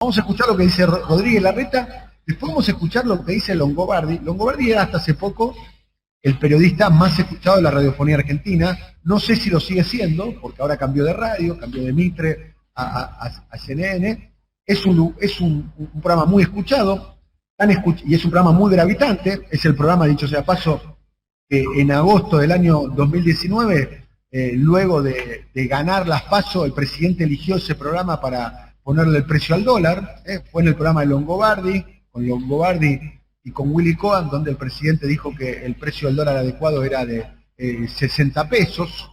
Vamos a escuchar lo que dice Rodríguez Larreta, después vamos a escuchar lo que dice Longobardi. Longobardi era hasta hace poco el periodista más escuchado de la radiofonía argentina. No sé si lo sigue siendo, porque ahora cambió de radio, cambió de Mitre a CNN. Es un programa muy escuchado, y es un programa muy gravitante. Es el programa, dicho sea paso, que en agosto del año 2019, luego de ganar las PASO, el presidente eligió ese programa para ponerle el precio al dólar. Fue en el programa de Longobardi, con Longobardi y con Willy Cohen, donde el presidente dijo que el precio del dólar adecuado era de 60 pesos,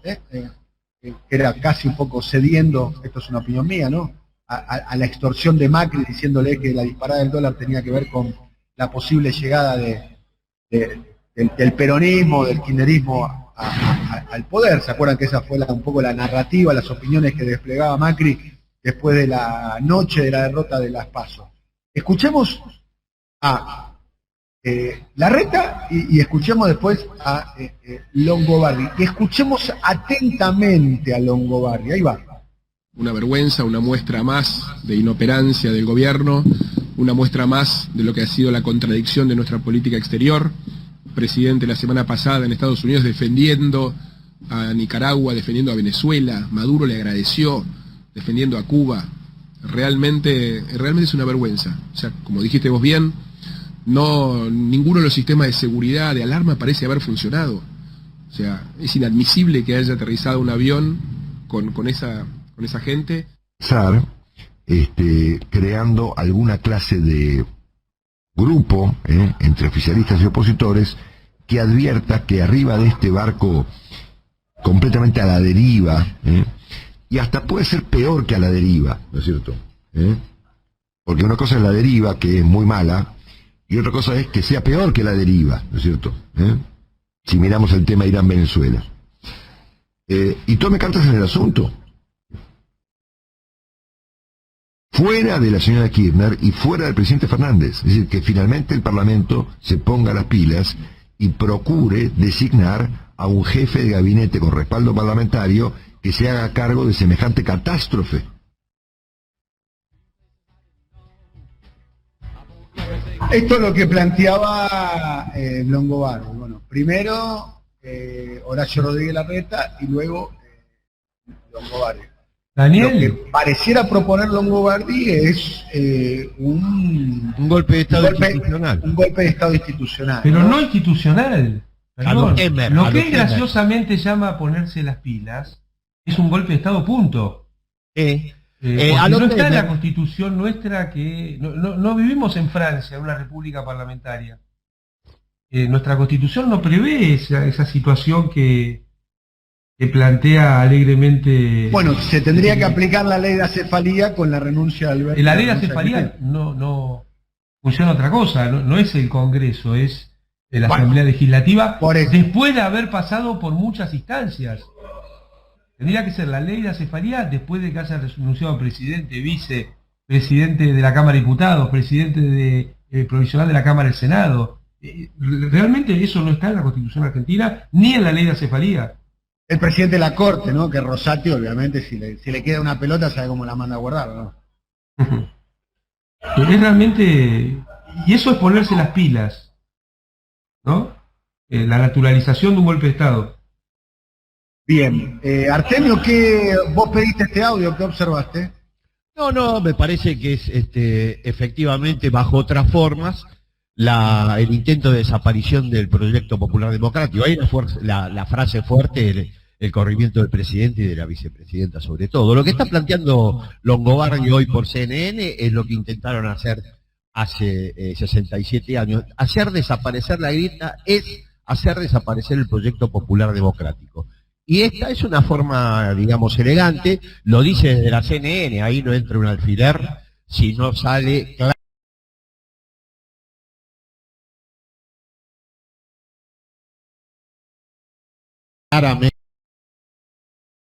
era casi un poco cediendo, esto es una opinión mía, ¿no?, a la extorsión de Macri, diciéndole que la disparada del dólar tenía que ver con la posible llegada del peronismo, del kirchnerismo al poder. ¿Se acuerdan que esa fue un poco la narrativa, las opiniones que desplegaba Macri después de la noche de la derrota de las PASO? Escuchemos a Larreta y escuchemos después a Longobardi. Y escuchemos atentamente a Longobardi. Ahí va. Una vergüenza, una muestra más de inoperancia del gobierno, una muestra más de lo que ha sido la contradicción de nuestra política exterior. Presidente la semana pasada en Estados Unidos defendiendo a Nicaragua, defendiendo a Venezuela, Maduro le agradeció, defendiendo a Cuba. Realmente es una vergüenza. O sea, como dijiste vos bien, ninguno de los sistemas de seguridad, de alarma parece haber funcionado. O sea, es inadmisible que haya aterrizado un avión con esa gente. Creando alguna clase de grupo entre oficialistas y opositores que advierta que arriba de este barco completamente a la deriva, y hasta puede ser peor que a la deriva, ¿no es cierto? Porque una cosa es la deriva, que es muy mala, y otra cosa es que sea peor que la deriva, ¿no es cierto? Si miramos el tema Irán-Venezuela. Y tome cartas en el asunto. Fuera de la señora Kirchner y fuera del presidente Fernández. Es decir, que finalmente el Parlamento se ponga las pilas y procure designar a un jefe de gabinete con respaldo parlamentario que se haga cargo de semejante catástrofe. Esto es lo que planteaba Longobardi. Bueno, primero Horacio Rodríguez Larreta y luego Longobardi. Daniel. Lo que pareciera proponer Longobardi es un golpe de Estado institucional. Un golpe de Estado institucional. Pero no institucional. Perdón. Lo que él Temer. Graciosamente llama ponerse las pilas es un golpe de Estado, punto. No está en la Constitución nuestra, que no vivimos en Francia, en una república parlamentaria. Nuestra Constitución no prevé esa situación que plantea alegremente. Bueno, se tendría que aplicar la ley de acefalía con la renuncia de Alberto. La ley de acefalía no funciona otra cosa, no es el Congreso, es la Asamblea Legislativa, después de haber pasado por muchas instancias. Tendría que ser la ley de acefalía después de que haya renunciado presidente, vicepresidente de la Cámara de Diputados, presidente provisional de la Cámara del Senado. Realmente eso no está en la Constitución argentina, ni en la ley de acefalía. El presidente de la Corte, ¿no? Que Rosati, obviamente, si le queda una pelota, sabe cómo la manda a guardar, ¿no? Es realmente... Y eso es ponerse las pilas, ¿no? La naturalización de un golpe de Estado. Bien. Artemio, vos pediste este audio, ¿qué observaste? No, me parece que es efectivamente bajo otras formas el intento de desaparición del proyecto popular democrático. Hay la frase fuerte, el corrimiento del presidente y de la vicepresidenta sobre todo. Lo que está planteando Longobardi hoy por CNN es lo que intentaron hacer hace 67 años. Hacer desaparecer la grieta es hacer desaparecer el proyecto popular democrático. Y esta es una forma, digamos, elegante, lo dice desde la CNN, ahí no entra un alfiler si no sale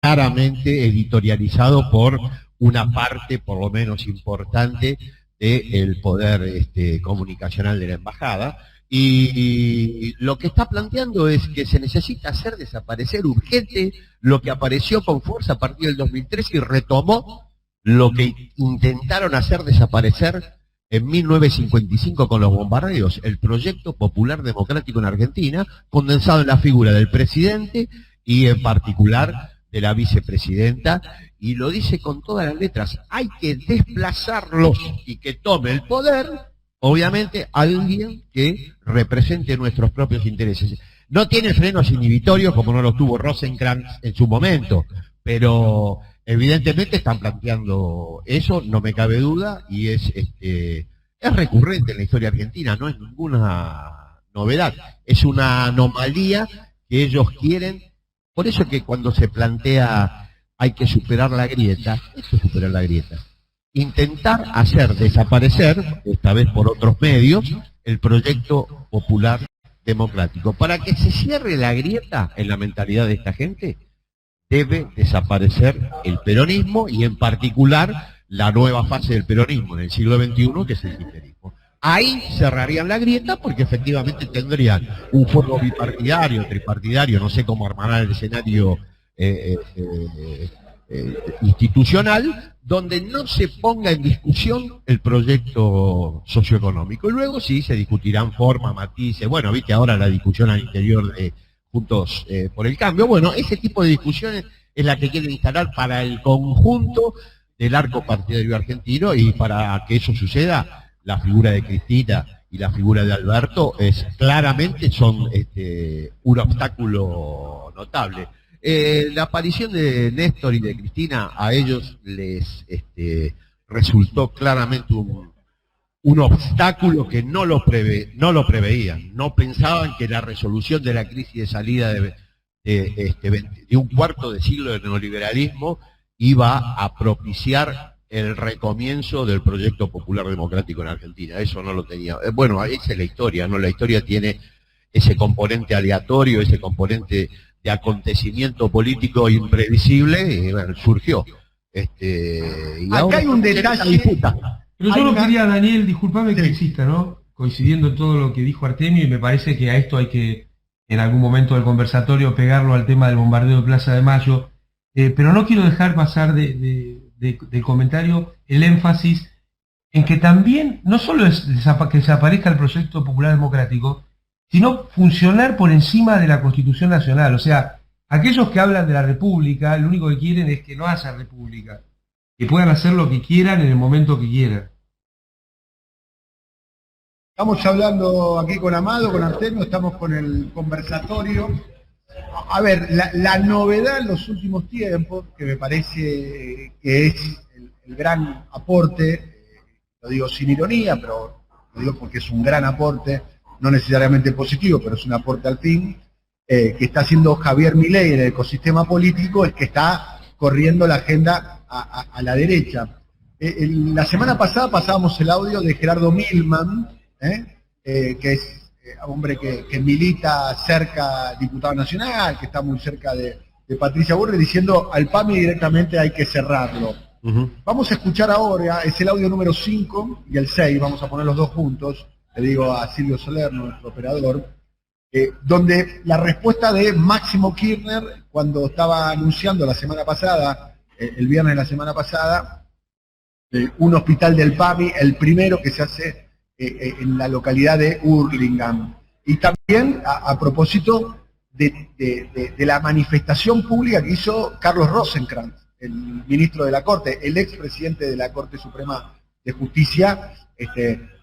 claramente editorializado por una parte, por lo menos importante, del poder comunicacional de la embajada. Y lo que está planteando es que se necesita hacer desaparecer urgente lo que apareció con fuerza a partir del 2003 y retomó lo que intentaron hacer desaparecer en 1955 con los bombardeos, el proyecto popular democrático en Argentina, condensado en la figura del presidente y en particular de la vicepresidenta, y lo dice con todas las letras: hay que desplazarlos y que tome el poder, obviamente, alguien que represente nuestros propios intereses. No tiene frenos inhibitorios como no los tuvo Rosenkrantz en su momento, pero evidentemente están planteando eso, no me cabe duda, y es recurrente en la historia argentina, no es ninguna novedad, es una anomalía que ellos quieren. Por eso que cuando se plantea hay que superar la grieta, esto es superar la grieta. Intentar hacer desaparecer, esta vez por otros medios, el proyecto popular democrático. Para que se cierre la grieta en la mentalidad de esta gente, debe desaparecer el peronismo y en particular la nueva fase del peronismo en el siglo XXI, que es el kirchnerismo. Ahí cerrarían la grieta porque efectivamente tendrían un fuego bipartidario, tripartidario, no sé cómo armarán el escenario institucional, donde no se ponga en discusión el proyecto socioeconómico. Y luego sí se discutirán formas, matices, bueno, viste ahora la discusión al interior de Juntos por el Cambio. Bueno, ese tipo de discusiones es la que quieren instalar para el conjunto del arco partidario argentino, y para que eso suceda, la figura de Cristina y la figura de Alberto claramente son un obstáculo notable. La aparición de Néstor y de Cristina a ellos les resultó claramente un obstáculo que no lo preveían. No pensaban que la resolución de la crisis de salida de un cuarto de siglo de neoliberalismo iba a propiciar el recomienzo del proyecto popular democrático en Argentina. Eso no lo tenía. Bueno, esa es la historia, ¿no? La historia tiene ese componente aleatorio, ese componente de acontecimiento político imprevisible, y bueno, surgió. Y acá hay un detalle. Pero yo no quería, Daniel, discúlpame que insista, ¿no? Coincidiendo en todo lo que dijo Artemio, y me parece que a esto hay que, en algún momento del conversatorio, pegarlo al tema del bombardeo de Plaza de Mayo, pero no quiero dejar pasar del comentario el énfasis en que también no solo es que desaparezca el proyecto popular democrático, sino funcionar por encima de la Constitución Nacional. O sea, aquellos que hablan de la República, lo único que quieren es que no haya República, que puedan hacer lo que quieran en el momento que quieran. Estamos hablando aquí con Amado, con Artemio, estamos con el conversatorio. A ver, la novedad en los últimos tiempos, que me parece que es el gran aporte, lo digo sin ironía, pero lo digo porque es un gran aporte, no necesariamente positivo, pero es un aporte al fin, que está haciendo Javier Milei en el ecosistema político, es que está corriendo la agenda a la derecha. La semana pasada pasábamos el audio de Gerardo Milman, que es hombre que milita cerca, diputado nacional, que está muy cerca de Patricia Bullrich, diciendo al PAMI directamente hay que cerrarlo. Vamos a escuchar ahora, es el audio número 5 y el 6, vamos a poner los dos juntos, le digo a Silvio Soler, nuestro operador, donde la respuesta de Máximo Kirchner, cuando estaba anunciando la semana pasada, el viernes de la semana pasada, un hospital del PAMI, el primero que se hace en la localidad de Hurlingham. Y también a propósito de la manifestación pública que hizo Carlos Rosenkrantz, el ministro de la Corte, el expresidente de la Corte Suprema de Justicia,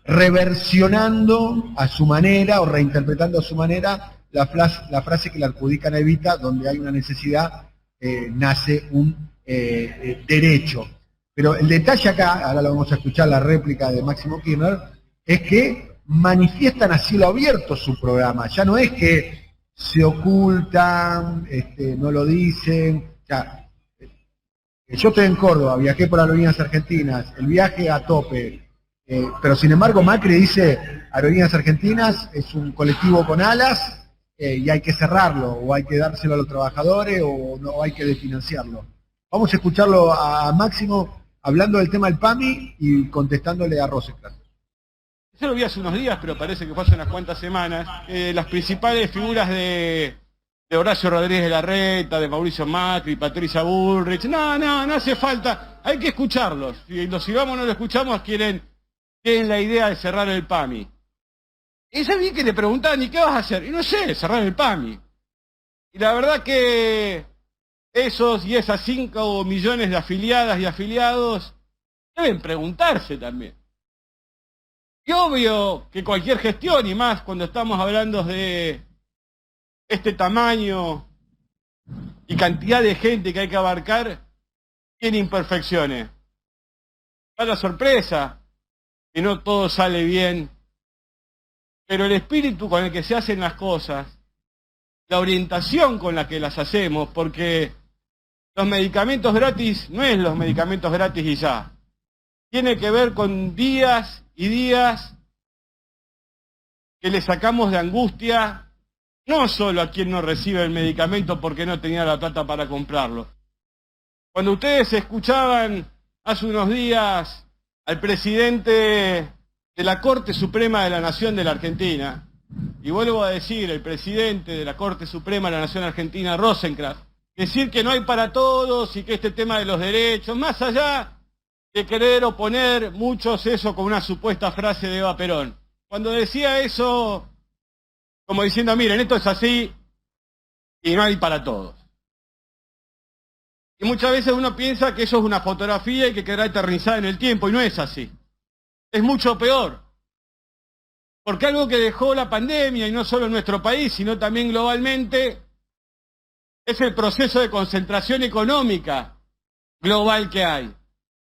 reversionando a su manera o reinterpretando a su manera la frase que le adjudican a Evita: donde hay una necesidad, nace un derecho. Pero el detalle acá, ahora lo vamos a escuchar la réplica de Máximo Kirchner, es que manifiestan a cielo abierto su programa. Ya no es que se ocultan, no lo dicen. Ya, yo estoy en Córdoba, viajé por Aerolíneas Argentinas, el viaje a tope, pero sin embargo Macri dice: Aerolíneas Argentinas es un colectivo con alas y hay que cerrarlo, o hay que dárselo a los trabajadores, o no hay que desfinanciarlo. Vamos a escucharlo a Máximo hablando del tema del PAMI y contestándole a Rosenkrantz. Yo lo vi hace unos días, pero parece que fue hace unas cuantas semanas. Las principales figuras de de Horacio Rodríguez Larreta, de Mauricio Macri, Patricia Bullrich. No hace falta, hay que escucharlos. Si los sigamos o no lo escuchamos, tienen la idea de cerrar el PAMI. Y sabía que le preguntaban, ¿y qué vas a hacer? Y no sé, cerrar el PAMI. Y la verdad que esos y esas 5 millones de afiliadas y afiliados deben preguntarse también. Y obvio que cualquier gestión, y más cuando estamos hablando de este tamaño y cantidad de gente que hay que abarcar, tiene imperfecciones. Da la sorpresa que no todo sale bien, pero el espíritu con el que se hacen las cosas, la orientación con la que las hacemos, porque los medicamentos gratis no es los medicamentos gratis y ya. Tiene que ver con días y días que le sacamos de angustia, no solo a quien no recibe el medicamento porque no tenía la plata para comprarlo. Cuando ustedes escuchaban hace unos días al presidente de la Corte Suprema de la Nación de la Argentina, y vuelvo a decir, el presidente de la Corte Suprema de la Nación Argentina, Rosenkrantz, decir que no hay para todos y que este tema de los derechos, más allá de querer oponer muchos eso con una supuesta frase de Eva Perón. Cuando decía eso, como diciendo, miren, esto es así y no hay para todos. Y muchas veces uno piensa que eso es una fotografía y que quedará eternizada en el tiempo, y no es así. Es mucho peor. Porque algo que dejó la pandemia, y no solo en nuestro país, sino también globalmente, es el proceso de concentración económica global que hay.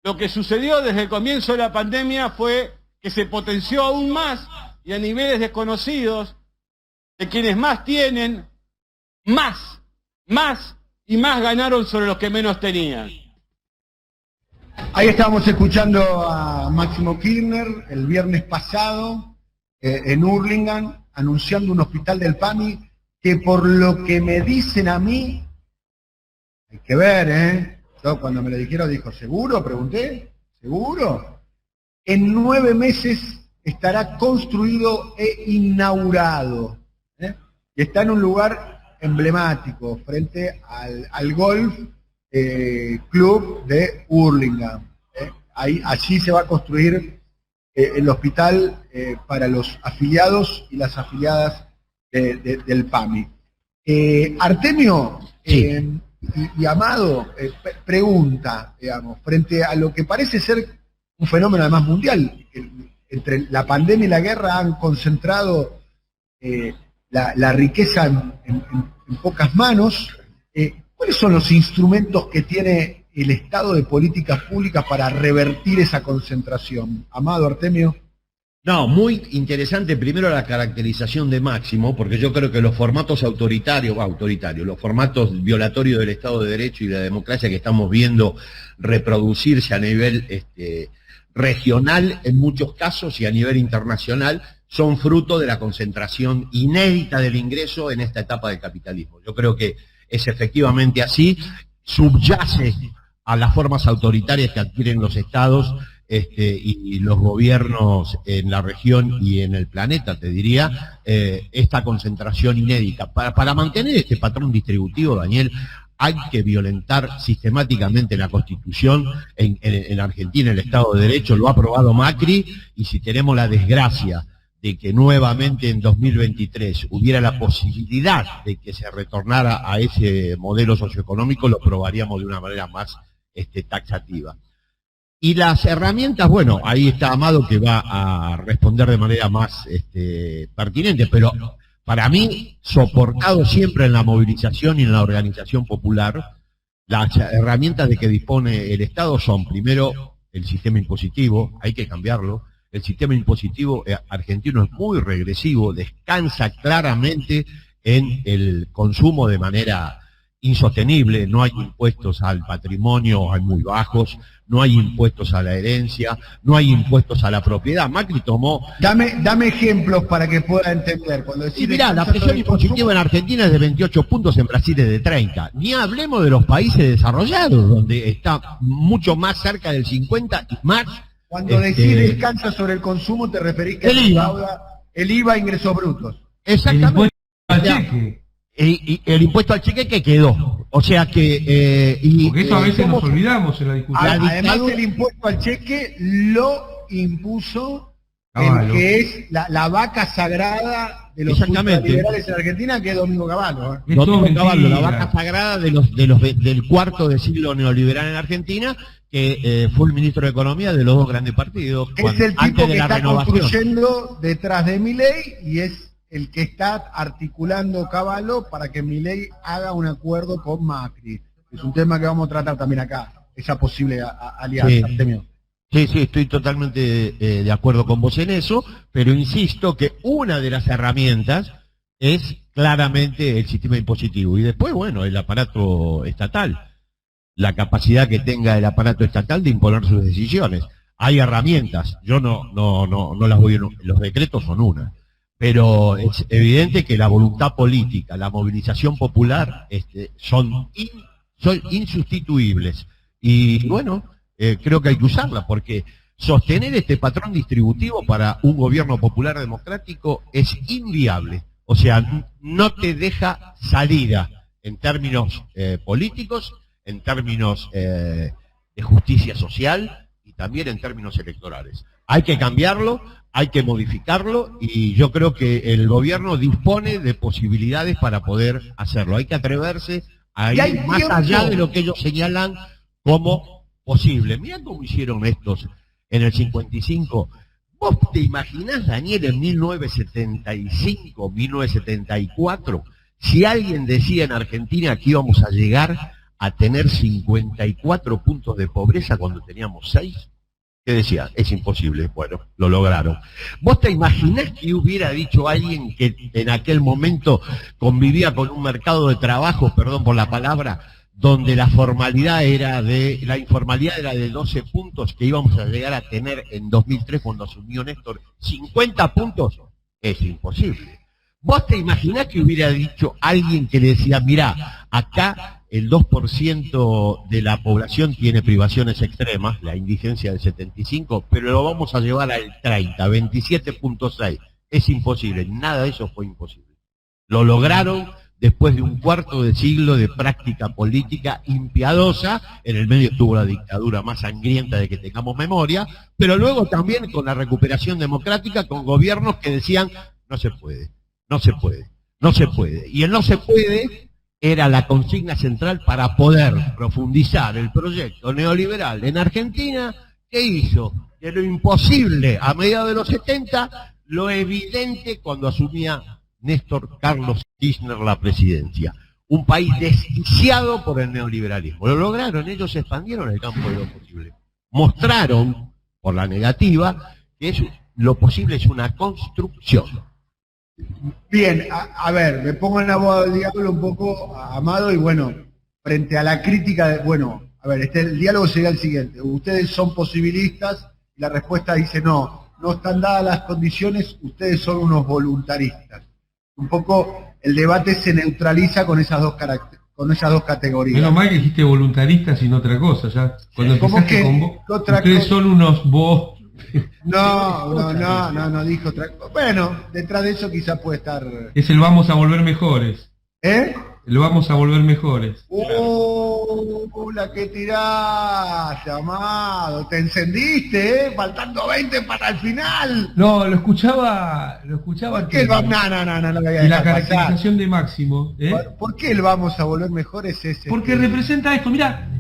Lo que sucedió desde el comienzo de la pandemia fue que se potenció aún más y a niveles desconocidos de quienes más tienen, más y más ganaron sobre los que menos tenían. Ahí estábamos escuchando a Máximo Kirchner el viernes pasado en Hurlingham anunciando un hospital del PAMI que por lo que me dicen a mí, hay que ver, yo cuando me lo dijeron dijo, ¿seguro? Pregunté, ¿seguro? En 9 meses estará construido e inaugurado. Y está en un lugar emblemático, frente al Golf Club de Hurlingham. Allí se va a construir el hospital para los afiliados y las afiliadas del PAMI. Artemio Sí. y Amado pregunta, digamos, frente a lo que parece ser un fenómeno además mundial, entre la pandemia y la guerra han concentrado la riqueza en pocas manos. ¿Cuáles son los instrumentos que tiene el Estado de políticas públicas para revertir esa concentración? Amado, Artemio. No, muy interesante primero la caracterización de Máximo, porque yo creo que los formatos autoritarios, los formatos violatorios del Estado de Derecho y de la democracia que estamos viendo reproducirse a nivel regional en muchos casos y a nivel internacional, son fruto de la concentración inédita del ingreso en esta etapa del capitalismo. Yo creo que es efectivamente así, subyace a las formas autoritarias que adquieren los estados y los gobiernos en la región y en el planeta, te diría, esta concentración inédita. Para mantener este patrón distributivo, Daniel, hay que violentar sistemáticamente la Constitución. En Argentina el Estado de Derecho lo ha aprobado Macri, y si tenemos la desgracia de que nuevamente en 2023 hubiera la posibilidad de que se retornara a ese modelo socioeconómico, lo probaríamos de una manera más taxativa. Y las herramientas, bueno, ahí está Amado que va a responder de manera más pertinente, pero para mí, soportado siempre en la movilización y en la organización popular, las herramientas de que dispone el Estado son, primero, el sistema impositivo, hay que cambiarlo. El sistema impositivo argentino es muy regresivo, descansa claramente en el consumo de manera insostenible. No hay impuestos al patrimonio, hay muy bajos, no hay impuestos a la herencia, no hay impuestos a la propiedad. Macri tomó... Dame ejemplos para que pueda entender. Cuando decís, y mirá, la presión impositiva en Argentina es de 28 puntos, en Brasil es de 30. Ni hablemos de los países desarrollados, donde está mucho más cerca del 50 y más. Cuando decís descansa sobre el consumo, te referís que el IVA. recauda el IVA ingresos brutos. Exactamente. Y el impuesto al cheque que quedó. O sea que... porque eso a veces nos olvidamos en la discusión. Además, el impuesto al cheque lo impuso el que es la vaca sagrada de los liberales en Argentina, que es Domingo Cavallo. Domingo Cavallo, la vaca sagrada del cuarto de siglo neoliberal en Argentina, que fue el ministro de Economía de los dos grandes partidos. Es el tipo que está construyendo detrás de Milei y es el que está articulando Cavallo para que Milei haga un acuerdo con Macri. Es un tema que vamos a tratar también acá, esa posible alianza. Sí, estoy totalmente de acuerdo con vos en eso, pero insisto que una de las herramientas es claramente el sistema impositivo y después, bueno, el aparato estatal, la capacidad que tenga el aparato estatal de imponer sus decisiones. Hay herramientas, yo no las voy, los decretos son una, pero es evidente que la voluntad política, la movilización popular son insustituibles y bueno, creo que hay que usarla, porque sostener este patrón distributivo para un gobierno popular democrático es inviable. O sea, no te deja salida en términos políticos, en términos de justicia social y también en términos electorales. Hay que cambiarlo, hay que modificarlo y yo creo que el gobierno dispone de posibilidades para poder hacerlo. Hay que atreverse a ir más allá de lo que ellos señalan como posible. Mirá cómo hicieron estos en el 55. ¿Vos te imaginás, Daniel, en 1975, 1974, si alguien decía en Argentina que íbamos a llegar a tener 54 puntos de pobreza cuando teníamos 6? ¿Qué decía? Es imposible. Bueno, lo lograron. ¿Vos te imaginás que hubiera dicho alguien que en aquel momento convivía con un mercado de trabajo, perdón por la palabra, donde la informalidad era de 12 puntos que íbamos a llegar a tener en 2003 cuando asumió Néstor, 50 puntos? Es imposible. ¿Vos te imaginás que hubiera dicho alguien que le decía, mirá, acá el 2% de la población tiene privaciones extremas, la indigencia del 75, pero lo vamos a llevar al 30, 27.6? Es imposible, nada de eso fue imposible. Lo lograron después de un cuarto de siglo de práctica política impiadosa. En el medio estuvo la dictadura más sangrienta de que tengamos memoria, pero luego también con la recuperación democrática, con gobiernos que decían, no se puede, no se puede, no se puede. Y el no se puede era la consigna central para poder profundizar el proyecto neoliberal en Argentina, que hizo de lo imposible a mediados de los 70, lo evidente cuando asumía Néstor Carlos Kirchner la presidencia. Un país desquiciado por el neoliberalismo. Lo lograron, ellos expandieron el campo de lo posible. Mostraron, por la negativa, que lo posible es una construcción. Bien, a ver, me pongo en la voz del diálogo un poco, Amado, y bueno, frente a la crítica, a ver, el diálogo sería el siguiente. Ustedes son posibilistas, y la respuesta dice no están dadas las condiciones, ustedes son unos voluntaristas. Un poco el debate se neutraliza con esas dos categorías. Menos mal que dijiste voluntaristas y no otra cosa, ya. Cuando empezaste con vos, ustedes son unos vos. No dijo otra cosa. Bueno, detrás de eso quizás puede estar... Es el vamos a volver mejores. ¿Eh? El vamos a volver mejores. La que tiraste, Amado. Te encendiste, faltando 20 para el final. No, lo escuchaba. ¿Por qué no lo voy a y la caracterización de Máximo. ¿Por qué el vamos a volver mejores es ese? Porque representa esto. Mira,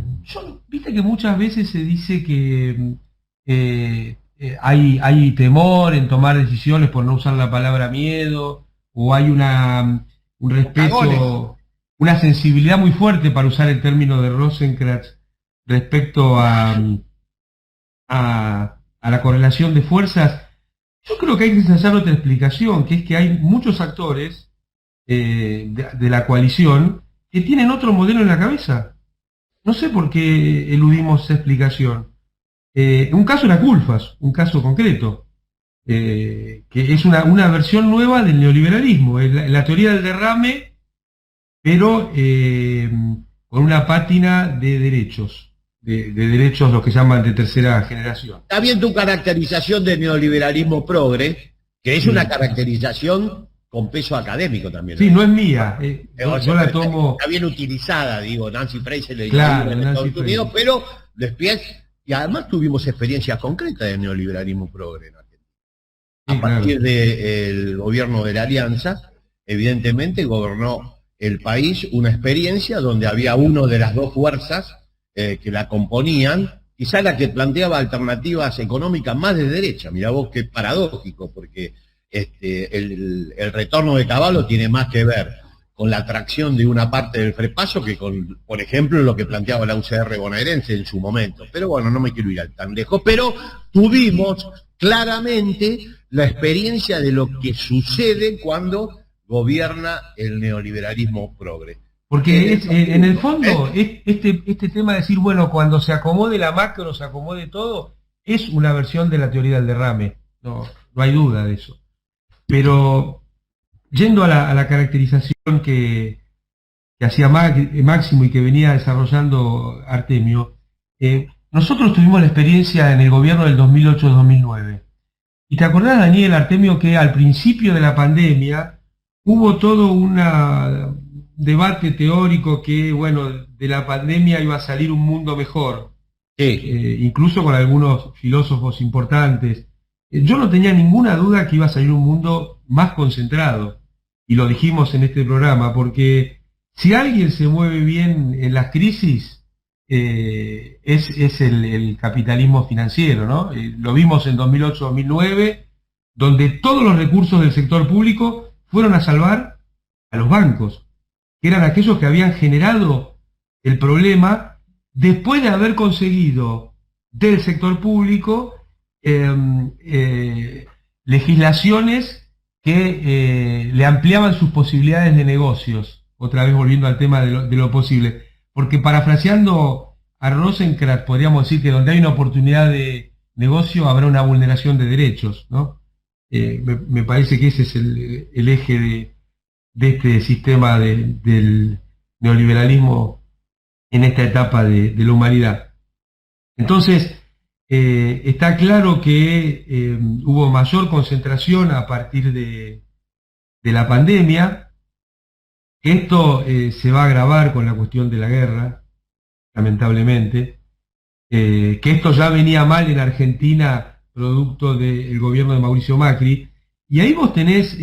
viste que muchas veces se dice que hay temor en tomar decisiones por no usar la palabra miedo, o hay un respeto, una sensibilidad muy fuerte, para usar el término de Rosenkrantz, respecto a la correlación de fuerzas. Yo creo que hay que hacer otra explicación, que es que hay muchos actores de la coalición que tienen otro modelo en la cabeza. No sé por qué eludimos esa explicación. Un caso era Culfas, un caso concreto, que es una versión nueva del neoliberalismo, es la teoría del derrame, pero con una pátina de derechos, de derechos los que llaman de tercera generación. Está bien tu caracterización de neoliberalismo progre, que es una caracterización con peso académico también. Sí, no es mía. Yo la tomo... Está bien utilizada, digo, Nancy Fraser le claro, en Nancy Estados Unidos, pero después, y además tuvimos experiencias concretas de neoliberalismo progre en Argentina. A partir del gobierno de la Alianza, evidentemente gobernó el país una experiencia donde había uno de las dos fuerzas que la componían, quizá la que planteaba alternativas económicas más de derecha. Mirá vos qué paradójico, porque el retorno de Cavallo tiene más que ver con la atracción de una parte del FREPASO que con, por ejemplo, lo que planteaba la UCR bonaerense en su momento. Pero bueno, no me quiero ir tan lejos, pero tuvimos claramente la experiencia de lo que sucede cuando gobierna el neoliberalismo progre. Porque en el fondo, este tema de decir, bueno, cuando se acomode la macro, se acomode todo, es una versión de la teoría del derrame. No hay duda de eso. Pero, yendo a la caracterización que hacía Máximo y que venía desarrollando Artemio, nosotros tuvimos la experiencia en el gobierno del 2008-2009. Y te acordás, Daniel, Artemio, que al principio de la pandemia hubo todo un debate teórico que, bueno, de la pandemia iba a salir un mundo mejor. Sí. Incluso con algunos filósofos importantes. Yo no tenía ninguna duda que iba a salir un mundo más concentrado. Y lo dijimos en este programa, porque si alguien se mueve bien en las crisis, es el capitalismo financiero, ¿no? Lo vimos en 2008-2009, donde todos los recursos del sector público fueron a salvar a los bancos, que eran aquellos que habían generado el problema después de haber conseguido del sector público legislaciones que le ampliaban sus posibilidades de negocios, otra vez volviendo al tema de lo posible. Porque parafraseando a Rosenkrantz, podríamos decir que donde hay una oportunidad de negocio habrá una vulneración de derechos, ¿no? Me parece que ese es el eje de este sistema del neoliberalismo en esta etapa de la humanidad. Entonces, está claro que hubo mayor concentración a partir de la pandemia. Esto se va a agravar con la cuestión de la guerra, lamentablemente. Que esto ya venía mal en Argentina, producto del gobierno de Mauricio Macri. Y ahí vos tenés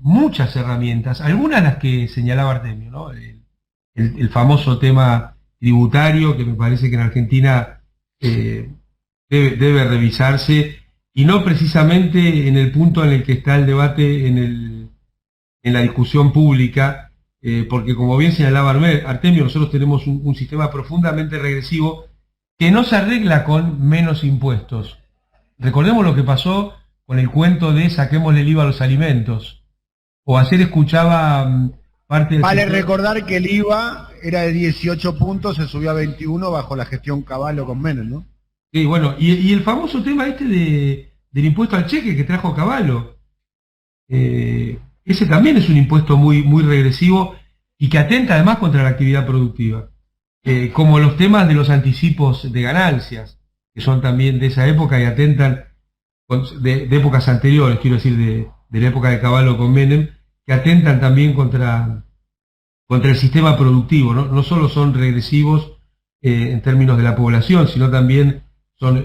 muchas herramientas, algunas las que señalaba Artemio, ¿no? El famoso tema tributario, que me parece que en Argentina debe revisarse, y no precisamente en el punto en el que está el debate en la discusión pública, porque como bien señalaba Artemio, nosotros tenemos un sistema profundamente regresivo que no se arregla con menos impuestos. Recordemos lo que pasó con el cuento de saquémosle el IVA a los alimentos. O ayer escuchaba parte del Vale sector... recordar que el IVA era de 18 puntos, se subió a 21 bajo la gestión Cavallo con Menem, ¿no? Sí, bueno, y el famoso tema del impuesto al cheque que trajo Cavallo. Ese también es un impuesto muy, muy regresivo y que atenta además contra la actividad productiva. Como los temas de los anticipos de ganancias, que son también de esa época y atentan de épocas anteriores, quiero decir, de la época de Cavallo con Menem, que atentan también contra el sistema productivo, ¿no? No solo son regresivos en términos de la población, sino también son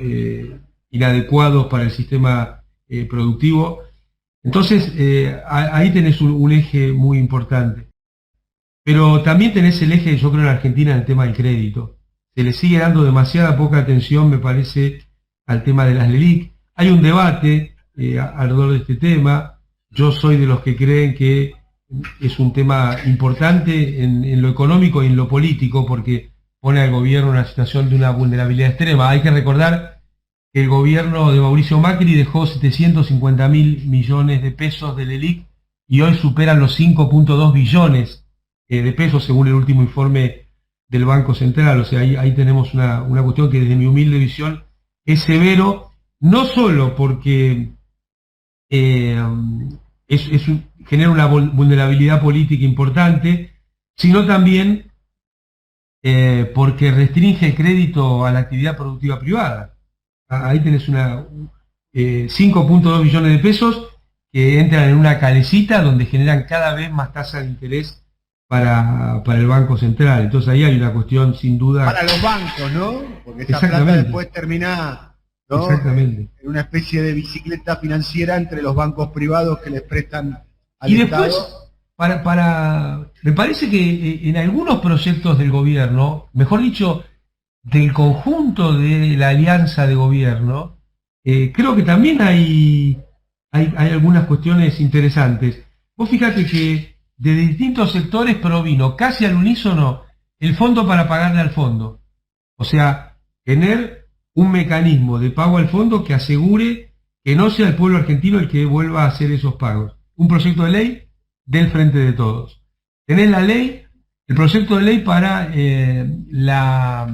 inadecuados para el sistema productivo. Entonces, ahí tenés un eje muy importante. Pero también tenés el eje, yo creo, en Argentina, en el tema del crédito. Se le sigue dando demasiada poca atención, me parece, al tema de las LELIQ. Hay un debate alrededor de este tema. Yo soy de los que creen que es un tema importante en lo económico y en lo político, porque pone al gobierno en una situación de una vulnerabilidad extrema. Hay que recordar que el gobierno de Mauricio Macri dejó 750.000 millones de pesos de LELIQ y hoy superan los 5.2 billones de pesos según el último informe del Banco Central. O sea, ahí tenemos una cuestión que desde mi humilde visión es severo, no solo porque genera una vulnerabilidad política importante, sino también porque restringe el crédito a la actividad productiva privada. Ahí tenés 5.2 billones de pesos que entran en una calecita donde generan cada vez más tasas de interés para el Banco Central. Entonces ahí hay una cuestión sin duda... Para los bancos, ¿no? Porque esta plata después termina, ¿no?, en una especie de bicicleta financiera entre los bancos privados que les prestan al y Estado. Después, me parece que en algunos proyectos del gobierno, mejor dicho, del conjunto de la alianza de gobierno, creo que también hay algunas cuestiones interesantes. Vos fíjate que de distintos sectores provino casi al unísono el fondo para pagarle al fondo. O sea, tener un mecanismo de pago al fondo que asegure que no sea el pueblo argentino el que vuelva a hacer esos pagos. Un proyecto de ley del Frente de Todos. Tener la ley, el proyecto de ley para las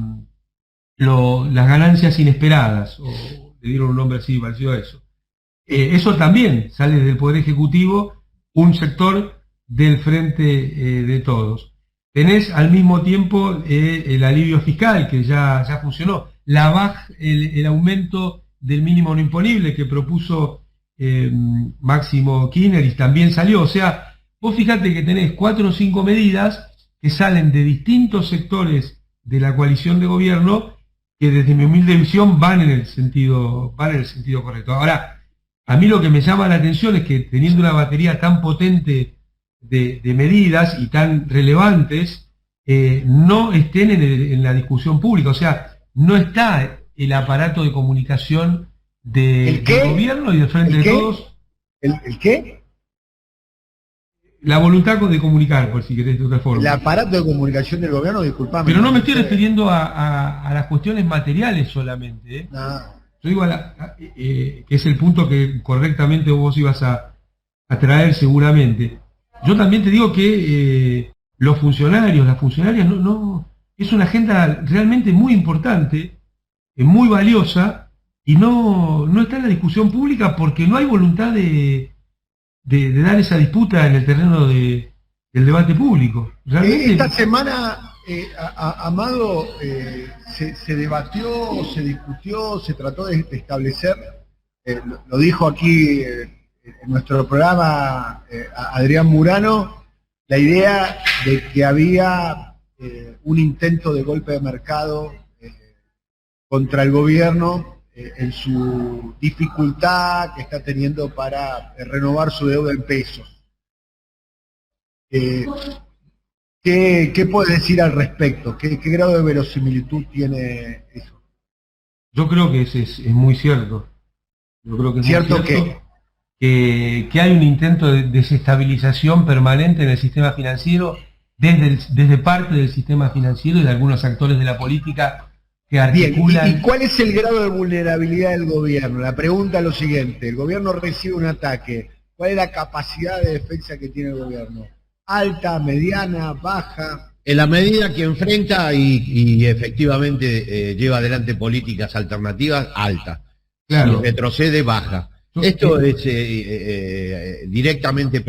ganancias inesperadas, o le dieron un nombre así parecido a eso. Eso también sale del Poder Ejecutivo, un sector del Frente de Todos. Tenés al mismo tiempo el alivio fiscal, que ya funcionó, el aumento del mínimo no imponible que propuso Máximo Kirchner y también salió. O sea, vos fíjate que tenés 4 o 5 medidas que salen de distintos sectores de la coalición de gobierno que desde mi humilde visión van en el sentido correcto. Ahora, a mí lo que me llama la atención es que teniendo una batería tan potente de medidas y tan relevantes, no estén en la discusión pública. O sea, no está el aparato de comunicación del gobierno y del Frente de Todos. ¿El qué? La voluntad de comunicar, por si querés de otra forma. El aparato de comunicación del gobierno, disculpame. Pero no me estoy refiriendo a las cuestiones materiales solamente. No. Yo digo que es el punto que correctamente vos ibas a traer seguramente. Yo también te digo que los funcionarios, las funcionarias, es una agenda realmente muy importante, muy valiosa, y no está en la discusión pública porque no hay voluntad de dar esa disputa en el terreno del debate público. Realmente, esta semana, Amado, se debatió, se discutió, se trató de establecer, lo dijo aquí en nuestro programa Adrián Murano, la idea de que había un intento de golpe de mercado contra el gobierno en su dificultad que está teniendo para renovar su deuda en pesos. ¿Qué puedes decir al respecto? ¿Qué grado de verosimilitud tiene eso? Yo creo que es muy cierto. Yo creo que es ¿Cierto que hay un intento de desestabilización permanente en el sistema financiero desde parte del sistema financiero y de algunos actores de la política que articulan... Bien, ¿y cuál es el grado de vulnerabilidad del gobierno? La pregunta es lo siguiente: el gobierno recibe un ataque, ¿cuál es la capacidad de defensa que tiene el gobierno? ¿Alta, mediana, baja? En la medida que enfrenta y efectivamente lleva adelante políticas alternativas, alta. Claro. Si retrocede, baja. Esto es directamente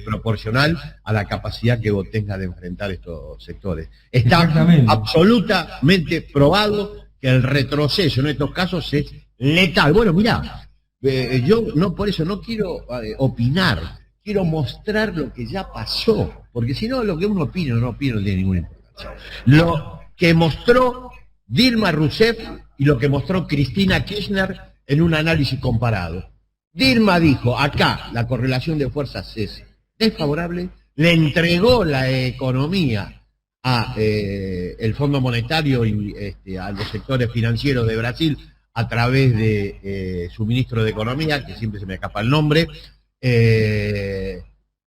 proporcional a la capacidad que vos tengas de enfrentar estos sectores. Está absolutamente probado que el retroceso en estos casos es letal. Bueno, mirá, yo por eso no quiero opinar, quiero mostrar lo que ya pasó, porque si no, lo que uno opina o no opina no tiene ninguna importancia. Lo que mostró Dilma Rousseff y lo que mostró Cristina Kirchner en un análisis comparado. Dilma dijo, acá la correlación de fuerzas es desfavorable, le entregó la economía a el Fondo Monetario y a los sectores financieros de Brasil a través de su ministro de Economía, que siempre se me escapa el nombre,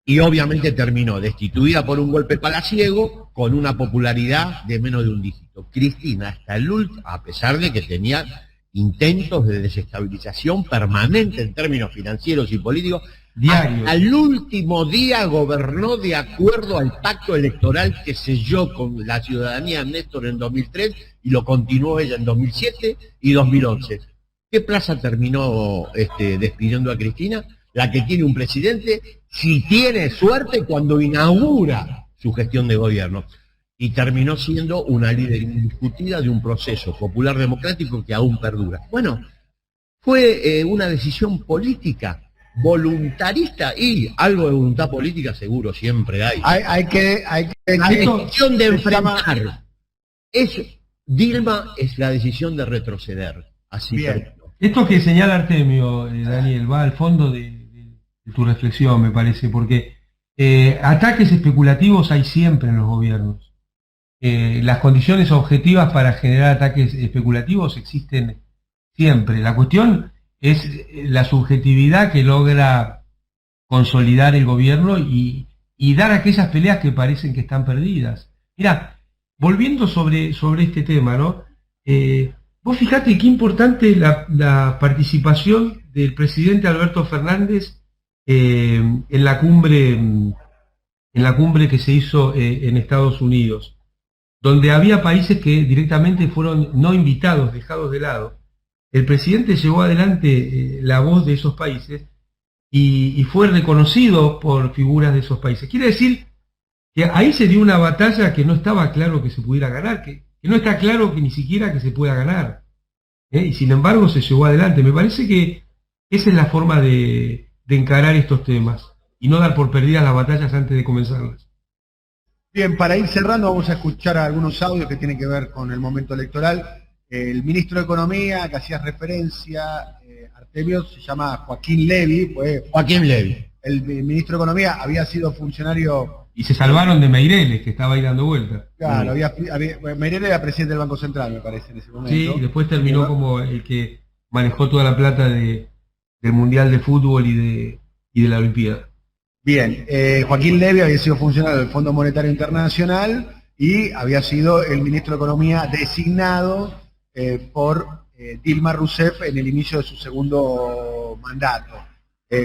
y obviamente terminó destituida por un golpe palaciego con una popularidad de menos de un dígito. Cristina, hasta el último, a pesar de que tenía intentos de desestabilización permanente en términos financieros y políticos, al último día gobernó de acuerdo al pacto electoral que selló con la ciudadanía Néstor en 2003 y lo continuó ella en 2007 y 2011. ¿Qué plaza terminó despidiendo a Cristina? La que tiene un presidente, si tiene suerte, cuando inaugura su gestión de gobierno. Y terminó siendo una líder indiscutida de un proceso popular democrático que aún perdura. Bueno, fue una decisión política voluntarista y algo de voluntad política seguro siempre hay. Hay que La decisión de enfrentar. Dilma es la decisión de retroceder. Así Bien. Esto que señala Artemio, Daniel, va al fondo de tu reflexión, me parece, porque ataques especulativos hay siempre en los gobiernos. Las condiciones objetivas para generar ataques especulativos existen siempre. La cuestión es la subjetividad que logra consolidar el gobierno y dar aquellas peleas que parecen que están perdidas. Mira, volviendo sobre este tema, ¿no? Vos fijate qué importante es la participación del presidente Alberto Fernández en la cumbre que se hizo en Estados Unidos, donde había países que directamente fueron no invitados, dejados de lado. El presidente llevó adelante la voz de esos países y fue reconocido por figuras de esos países. Quiere decir que ahí se dio una batalla que no estaba claro que se pudiera ganar, que no está claro que ni siquiera que se pueda ganar. Y sin embargo se llevó adelante. Me parece que esa es la forma de encarar estos temas y no dar por perdidas las batallas antes de comenzarlas. Bien, para ir cerrando vamos a escuchar algunos audios que tienen que ver con el momento electoral. El ministro de Economía, que hacía referencia, Artemio, se llama Joaquín Levy. Joaquín Levy. El ministro de Economía había sido funcionario... Y se salvaron de Meireles, que estaba ahí dando vueltas. Claro, Meireles era presidente del Banco Central, me parece, en ese momento. Sí, y después terminó como el que manejó toda la plata del Mundial de Fútbol y de la Olimpiada. Bien, Joaquín Levy había sido funcionario del Fondo Monetario Internacional y había sido el ministro de Economía designado por Dilma Rousseff en el inicio de su segundo mandato.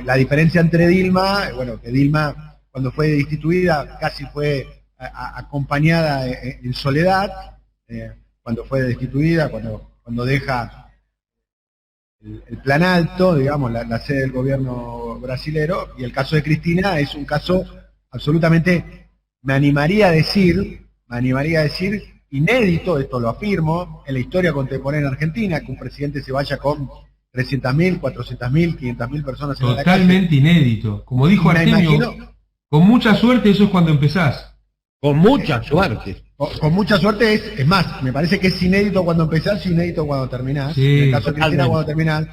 La diferencia entre Dilma, que Dilma cuando fue destituida casi fue acompañada en soledad, cuando fue destituida, cuando deja el plan alto, digamos, la sede del gobierno brasilero, y el caso de Cristina es un caso absolutamente, me animaría a decir, inédito, esto lo afirmo, en la historia contemporánea argentina, que un presidente se vaya con 300.000, 400.000, 500.000 personas en la calle. Totalmente inédito. Como dijo Artemio, con mucha suerte eso es cuando empezás. Con mucha suerte. Con mucha suerte es más, me parece que es inédito cuando empezás y inédito cuando terminás. Sí, en el caso de Cristina, cuando terminás,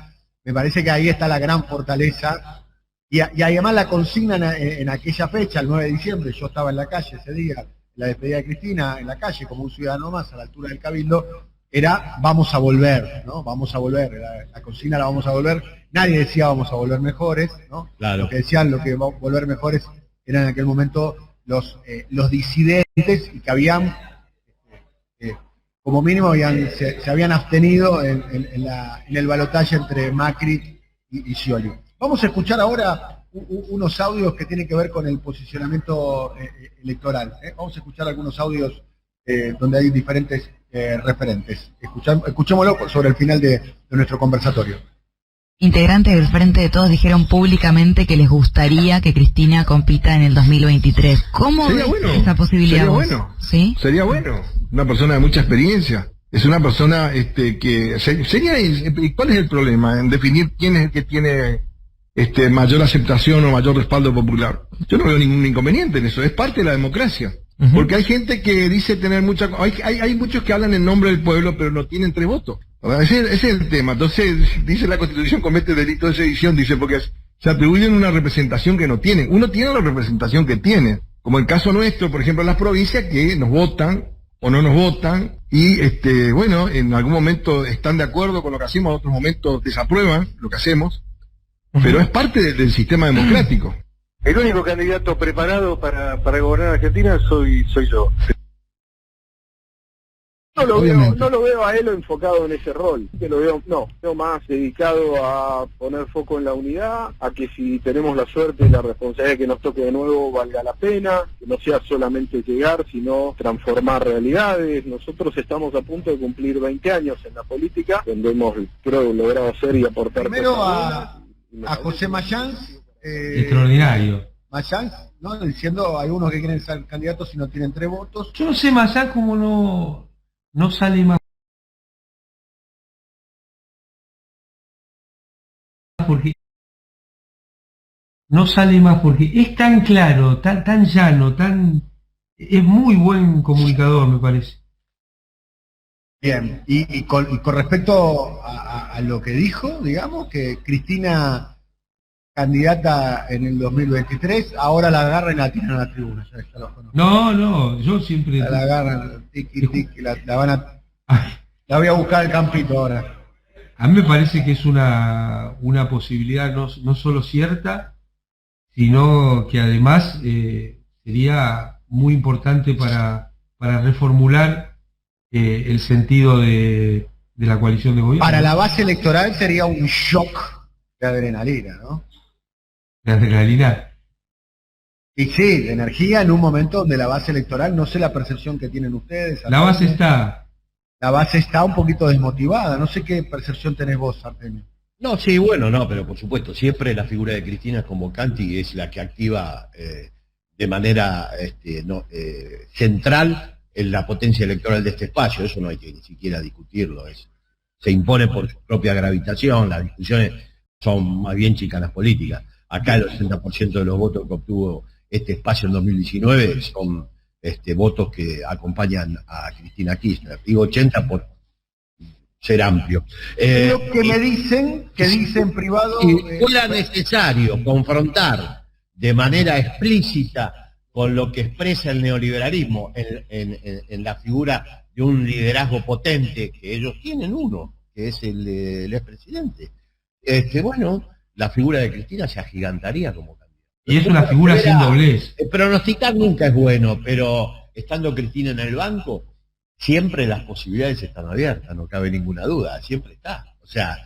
me parece que ahí está la gran fortaleza. Y además la consigna en aquella fecha, el 9 de diciembre, yo estaba en la calle ese día, la despedida de Cristina en la calle como un ciudadano más a la altura del Cabildo, era vamos a volver, ¿no? Vamos a volver, la consigna la vamos a volver. Nadie decía vamos a volver mejores, ¿no? Claro. Lo que decían, lo que va a volver mejores eran en aquel momento los disidentes y que habían, como mínimo, se habían abstenido en el balotaje entre Macri y Scioli. Vamos a escuchar ahora unos audios que tienen que ver con el posicionamiento electoral. Vamos a escuchar algunos audios donde hay diferentes referentes. Escuchémoslo sobre el final de nuestro conversatorio. Integrantes del Frente de Todos dijeron públicamente que les gustaría que Cristina compita en el 2023. ¿Cómo ves esa posibilidad? Sería bueno. ¿Sí? Sería bueno. Una persona de mucha experiencia. Es una persona que sería. ¿Cuál es el problema en definir quién es el que tiene mayor aceptación o mayor respaldo popular? Yo no veo ningún inconveniente en eso. Es parte de la democracia. Porque hay gente que dice tener mucha... Hay muchos que hablan en nombre del pueblo, pero no tienen 3 votos. Ese es el tema. Entonces, dice la Constitución, comete delito de sedición, dice, porque se atribuyen una representación que no tienen. Uno tiene la representación que tiene. Como el caso nuestro, por ejemplo, en las provincias que nos votan o no nos votan y, en algún momento están de acuerdo con lo que hacemos, en otros momentos desaprueban lo que hacemos, pero es parte del sistema democrático. El único candidato preparado para gobernar Argentina soy yo. No lo veo a él enfocado en ese rol, lo veo más dedicado a poner foco en la unidad, a que si tenemos la suerte y la responsabilidad que nos toque de nuevo valga la pena, que no sea solamente llegar, sino transformar realidades. Nosotros estamos a punto de cumplir 20 años en la política, donde hemos, creo, logrado hacer y aportar. Primero a José Mayans. Extraordinario. Mayans, ¿no? Diciendo, hay unos que quieren ser candidatos y no tienen 3 votos. Yo no sé Mayans cómo no sale más, porque no sale más porque es tan claro, tan llano, es muy buen comunicador, me parece. Bien, y con respecto a lo que dijo, digamos, que Cristina candidata en el 2023, ahora la agarran y la tiran a la tribuna. Ya lo conozco. No, yo siempre... La agarran, la voy a buscar al campito ahora. A mí me parece que es una posibilidad no solo cierta, sino que además sería muy importante para reformular el sentido de la coalición de gobierno. Para la base electoral sería un shock de adrenalina, ¿no? De adrenalina. Y sí, de energía en un momento donde la base electoral, no sé la percepción que tienen ustedes. La base está un poquito desmotivada, no sé qué percepción tenés vos, Artemio. No, sí, bueno, no, pero por supuesto, siempre la figura de Cristina es convocante y es la que activa de manera central en la potencia electoral de este espacio. Eso no hay que ni siquiera discutirlo, se impone por su propia gravitación, las discusiones son más bien chicanas políticas. Acá el 80% de los votos que obtuvo este espacio en 2019 son votos que acompañan a Cristina Kirchner. Digo 80 por ser amplio. Lo que me dicen, que dicen privado... Si fuera necesario confrontar de manera explícita con lo que expresa el neoliberalismo en la figura de un liderazgo potente, que ellos tienen uno, que es el expresidente, bueno, la figura de Cristina se agigantaría como candidato. Y es una figura sin doblez. Pronosticar nunca es bueno, pero estando Cristina en el banco, siempre las posibilidades están abiertas, no cabe ninguna duda, siempre está. O sea,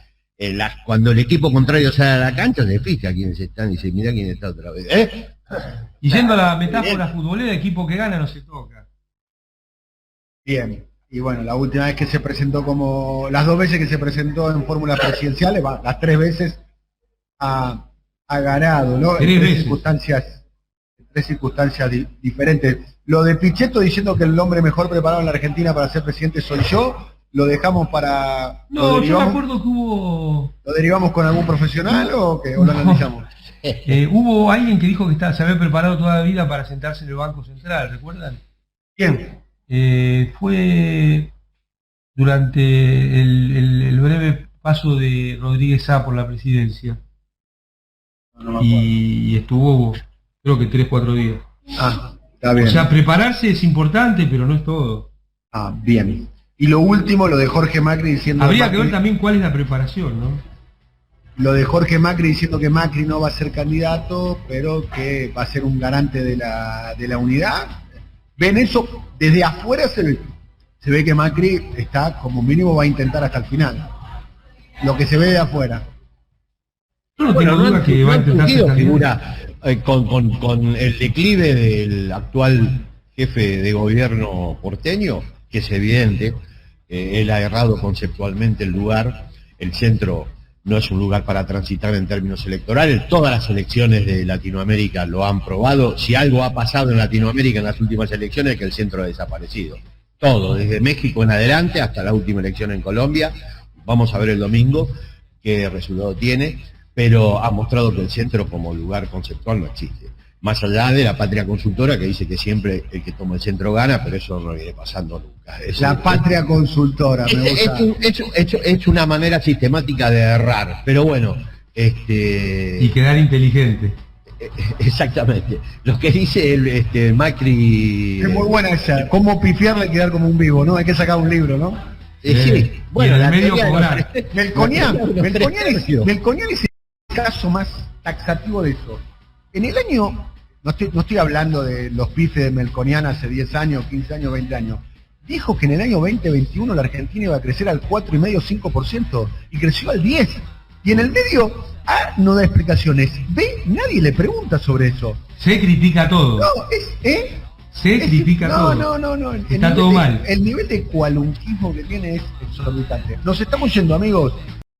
cuando el equipo contrario sale a la cancha, se fija quiénes están y se mira quién está otra vez. Y yendo a la metáfora futbolera, equipo que gana no se toca. Bien, y bueno, la última vez que se presentó las 2 veces que se presentó en fórmulas presidenciales, las 3 veces ha ganado, ¿no? En 3 circunstancias diferentes. Lo de Pichetto diciendo que el hombre mejor preparado en la Argentina para ser presidente soy yo, lo dejamos para... No, yo me acuerdo que hubo... ¿Lo derivamos con algún profesional o lo analizamos? Hubo alguien que dijo que se había preparado toda la vida para sentarse en el Banco Central, ¿recuerdan? ¿Quién? Fue durante el breve paso de Rodríguez Sá por la presidencia. No y estuvo, creo que 3-4 días. Está bien. O sea, prepararse es importante, pero no es todo. Bien. Y lo último, lo de Jorge Macri diciendo... Habría que ver también cuál es la preparación, ¿no? Lo de Jorge Macri diciendo que Macri no va a ser candidato, pero que va a ser un garante de la unidad. ¿Ven eso? Desde afuera se ve que Macri está, como mínimo, va a intentar hasta el final. Lo que se ve de afuera. Yo no tengo duda que va a intentar ser figura con el declive del actual jefe de gobierno porteño, que es evidente, él ha errado conceptualmente el lugar, el centro no es un lugar para transitar en términos electorales, todas las elecciones de Latinoamérica lo han probado, si algo ha pasado en Latinoamérica en las últimas elecciones es que el centro ha desaparecido, todo, desde México en adelante hasta la última elección en Colombia, vamos a ver el domingo qué resultado tiene, pero ha mostrado que el centro como lugar conceptual no existe. Más allá de la patria consultora que dice que siempre el que toma el centro gana, pero eso no viene pasando nunca. Patria consultora, me gusta. Es una manera sistemática de errar, pero bueno. Y quedar inteligente. Exactamente. Lo que dice Macri... Es muy buena esa, cómo pifiarle y quedar como un vivo, ¿no? Hay que sacar un libro, ¿no? Sí, bueno, la medio cobrar. Melconian es el caso más taxativo de eso. En el año, no estoy hablando de los pifes de Melconian hace 10 años, 15 años, 20 años, dijo que en el año 2021 la Argentina iba a crecer al 4,5-5% y creció al 10%. Y en el medio, A no da explicaciones, B nadie le pregunta sobre eso. Se critica todo. No, Se critica todo. No. Está todo mal. El nivel de cualunquismo que tiene es exorbitante. Nos estamos yendo, amigos.